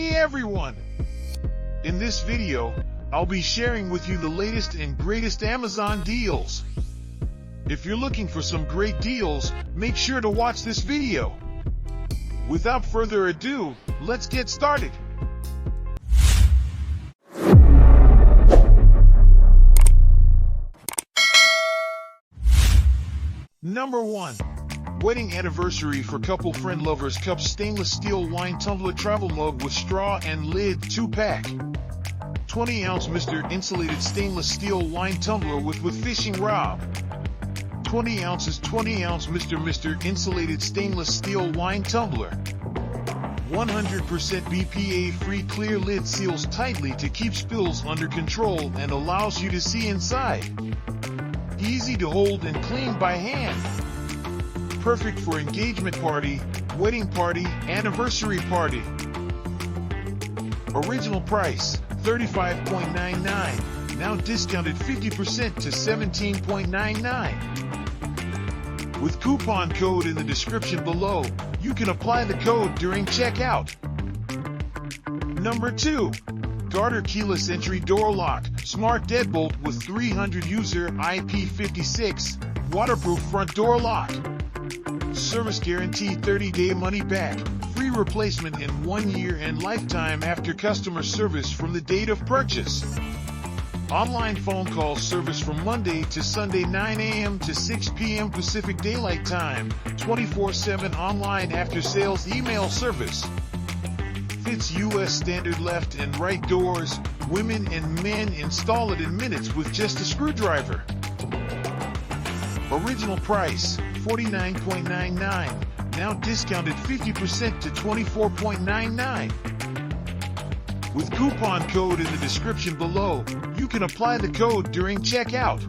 Hey everyone! In this video, I'll be sharing with you the latest and greatest Amazon deals. If you're looking for some great deals, make sure to watch this video. Without further ado, let's get started. Number 1. Wedding anniversary for couple friend lovers cup stainless steel wine tumbler travel mug with straw and lid 2-pack. 20-ounce Mr. Insulated stainless steel wine tumbler with fishing rod. 20 ounces 20-ounce Mr. Insulated stainless steel wine tumbler. 100% BPA-free clear lid seals tightly to keep spills under control and allows you to see inside. Easy to hold and clean by hand. Perfect for engagement party, wedding party, anniversary party. Original price, $35.99, now discounted 50% to $17.99. With coupon code in the description below, you can apply the code during checkout. Number 2. Garter keyless entry door lock, smart deadbolt with 300 user IP56, waterproof front door lock. Service guarantee 30-day money back, free replacement in 1 year and lifetime after customer service from the date of purchase. Online phone call service from Monday to Sunday 9 a.m. to 6 p.m. Pacific Daylight Time, 24/7 online after sales email service. Fits U.S. standard left and right doors, women and men install it in minutes with just a screwdriver. Original price, $49.99, now discounted 50% to $24.99. With coupon code in the description below, you can apply the code during checkout.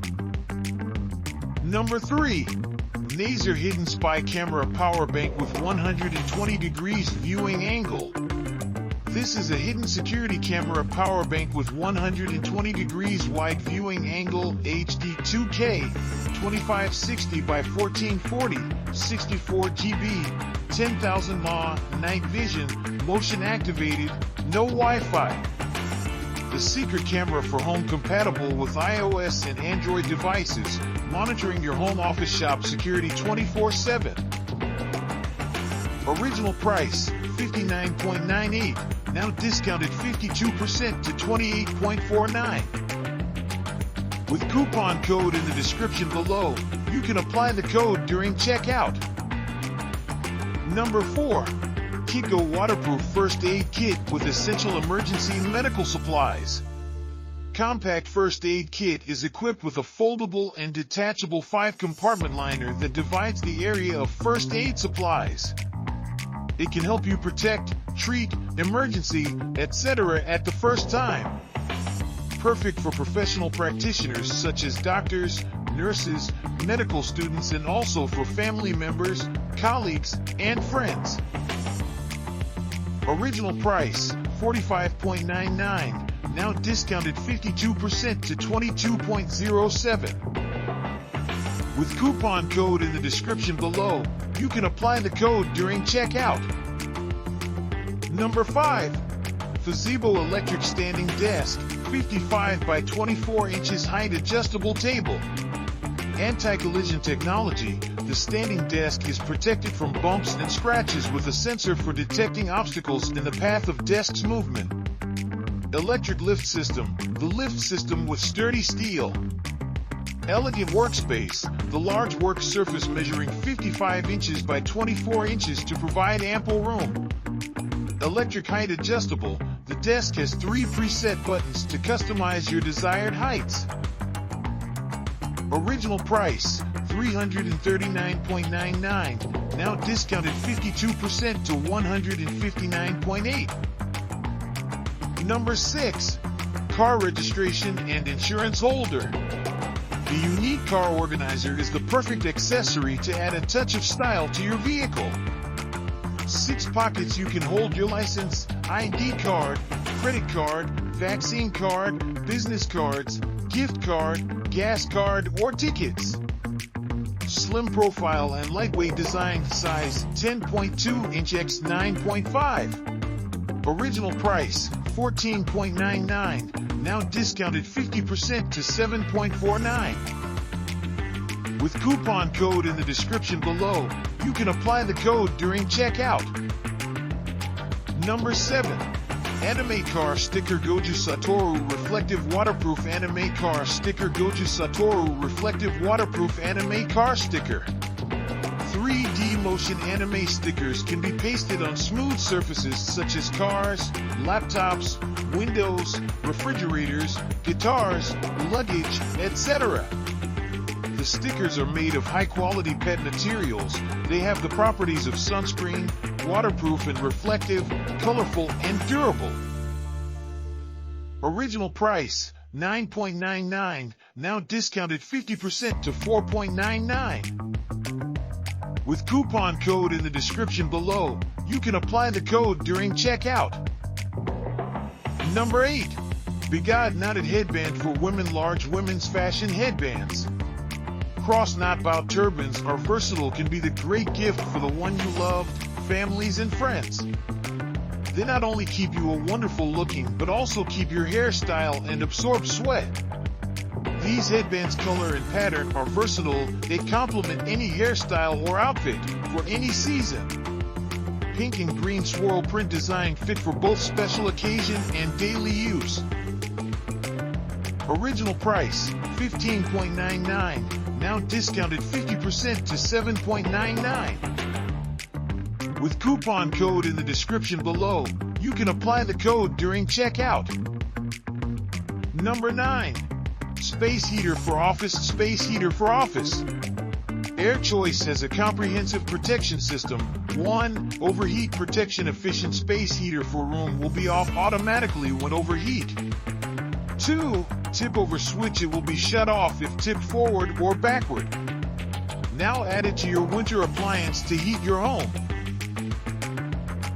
Number 3. NAZARR Hidden Spy Camera Power Bank with 120 degrees viewing angle. This is a hidden security camera power bank with 120 degrees wide viewing angle, HD 2K, 2560 by 1440, 64 GB, 10,000 mAh, night vision, motion activated, no Wi-Fi. The secret camera for home compatible with iOS and Android devices, monitoring your home office shop security 24/7. Original price, $59.98. Now discounted 52% to $28.49. With coupon code in the description below, you can apply the code during checkout. Number 4. Kitgo Waterproof First Aid Kit with Essential Emergency Medical Supplies. Compact First Aid Kit is equipped with a foldable and detachable 5-compartment liner that divides the area of first aid supplies. It can help you protect, treat, emergency, etc. at the first time. Perfect for professional practitioners such as doctors, nurses, medical students, and also for family members, colleagues, and friends. Original price, $45.99, now discounted 52% to $22.07. With coupon code in the description below, you can apply the code during checkout. Number 5. FEZIBO Electric Standing Desk, 55 by 24 inches height adjustable table. Anti-collision technology, the standing desk is protected from bumps and scratches with a sensor for detecting obstacles in the path of desk's movement. Electric lift system, the lift system with sturdy steel. Elegant workspace, the large work surface measuring 55 inches by 24 inches to provide ample room. Electric height adjustable, the desk has 3 preset buttons to customize your desired heights. Original price, $339.99, now discounted 52% to $159.8. Number 6. Car registration and insurance holder. The unique car organizer is the perfect accessory to add a touch of style to your vehicle. 6 pockets you can hold your license, ID card, credit card, vaccine card, business cards, gift card, gas card, or tickets. Slim profile and lightweight design, size 10.2 inch x 9.5. Original price, $14.99, now discounted 50% to $7.49. With coupon code in the description below, you can apply the code during checkout. Number 7. Anime Car Sticker Gojou Satoru Reflective Waterproof Anime Car Sticker Gojou Satoru Reflective Waterproof Anime Car Sticker. 3D motion anime stickers can be pasted on smooth surfaces such as cars, laptops, windows, refrigerators, guitars, luggage, etc. The stickers are made of high-quality PET materials. They have the properties of sunscreen, waterproof and reflective, colorful and durable. Original price, $9.99, now discounted 50% to $4.99. With coupon code in the description below, you can apply the code during checkout. Number 8. Begod Knotted Headband for Women Large Women's Fashion Headbands. Cross knot bout turbans are versatile, can be the great gift for the one you loved, families and friends. They not only keep you a wonderful looking, but also keep your hairstyle and absorb sweat. These headbands' color and pattern are versatile. They complement any hairstyle or outfit for any season. Pink and green swirl print design fit for both special occasion and daily use. Original price, $15.99, now discounted 50% to $7.99. With coupon code in the description below, you can apply the code during checkout. Number 9. Space Heater for Office. Space Heater for Office. Air Choice has a comprehensive protection system. 1. Overheat protection. Efficient space heater for room will be off automatically when overheat. 2. Tip over switch. It will be shut off if tipped forward or backward. Now add it to your winter appliance to heat your home.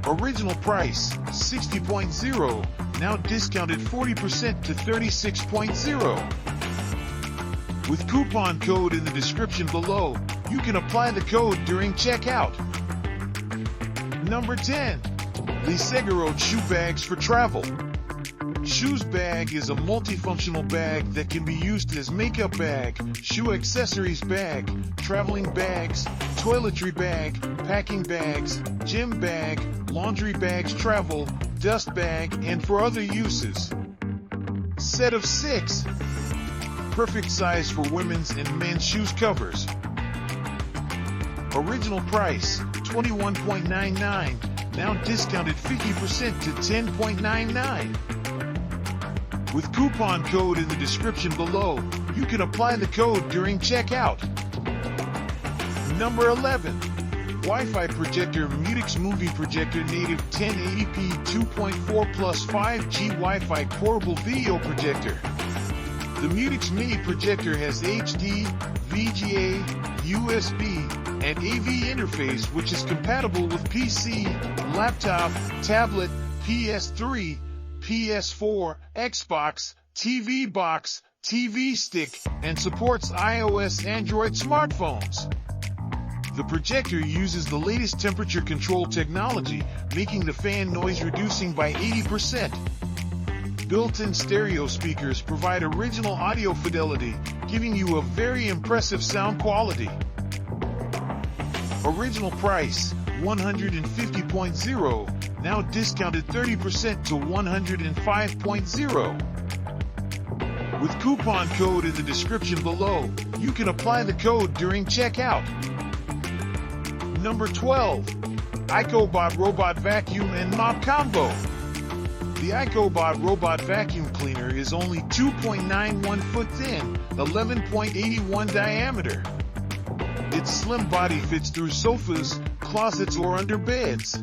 Original price, $60.0, now discounted 40% to $36.0. With coupon code in the description below, you can apply the code during checkout. Number 10. The Segarote Shoe Bags for Travel. Shoes bag is a multifunctional bag that can be used as makeup bag, shoe accessories bag, traveling bags, toiletry bag, packing bags, gym bag, laundry bags, travel, dust bag, and for other uses. Set of 6. Perfect size for women's and men's shoes covers. Original price, $21.99, now discounted 50% to $10.99. With coupon code in the description below, you can apply the code during checkout. Number 11. Wi-Fi Projector MUDIX Movie Projector Native 1080p 2.4 plus 5G Wi-Fi Portable Video Projector. The MUDIX Mini Projector has HD, VGA, USB, and AV interface which is compatible with PC, laptop, tablet, PS3, PS4, Xbox, TV box, TV stick, and supports iOS Android smartphones. The projector uses the latest temperature control technology, making the fan noise reducing by 80%. Built-in stereo speakers provide original audio fidelity, giving you a very impressive sound quality. Original price, $150.0, now discounted 30% to $105.0. With coupon code in the description below, you can apply the code during checkout. Number 12. EICOBOT Robot Vacuum and Mop Combo. The EICOBOT Robot Vacuum Cleaner is only 2.91 foot thin, 11.81 diameter. Its slim body fits through sofas, closets, or under beds.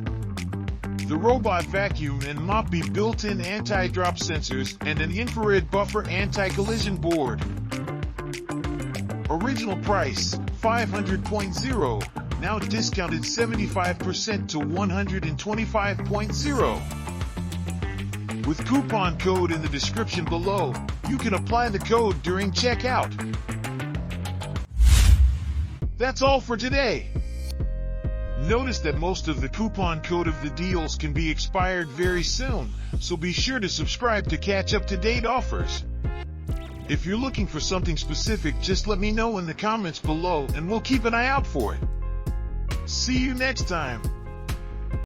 The robot vacuum and mop be built-in anti-drop sensors and an infrared buffer anti-collision board. Original price, $500.0, now discounted 75% to $125.0. With coupon code in the description below, you can apply the code during checkout. That's all for today. Notice that most of the coupon code of the deals can be expired very soon, so be sure to subscribe to catch up-to-date offers. If you're looking for something specific, just let me know in the comments below and we'll keep an eye out for it. See you next time.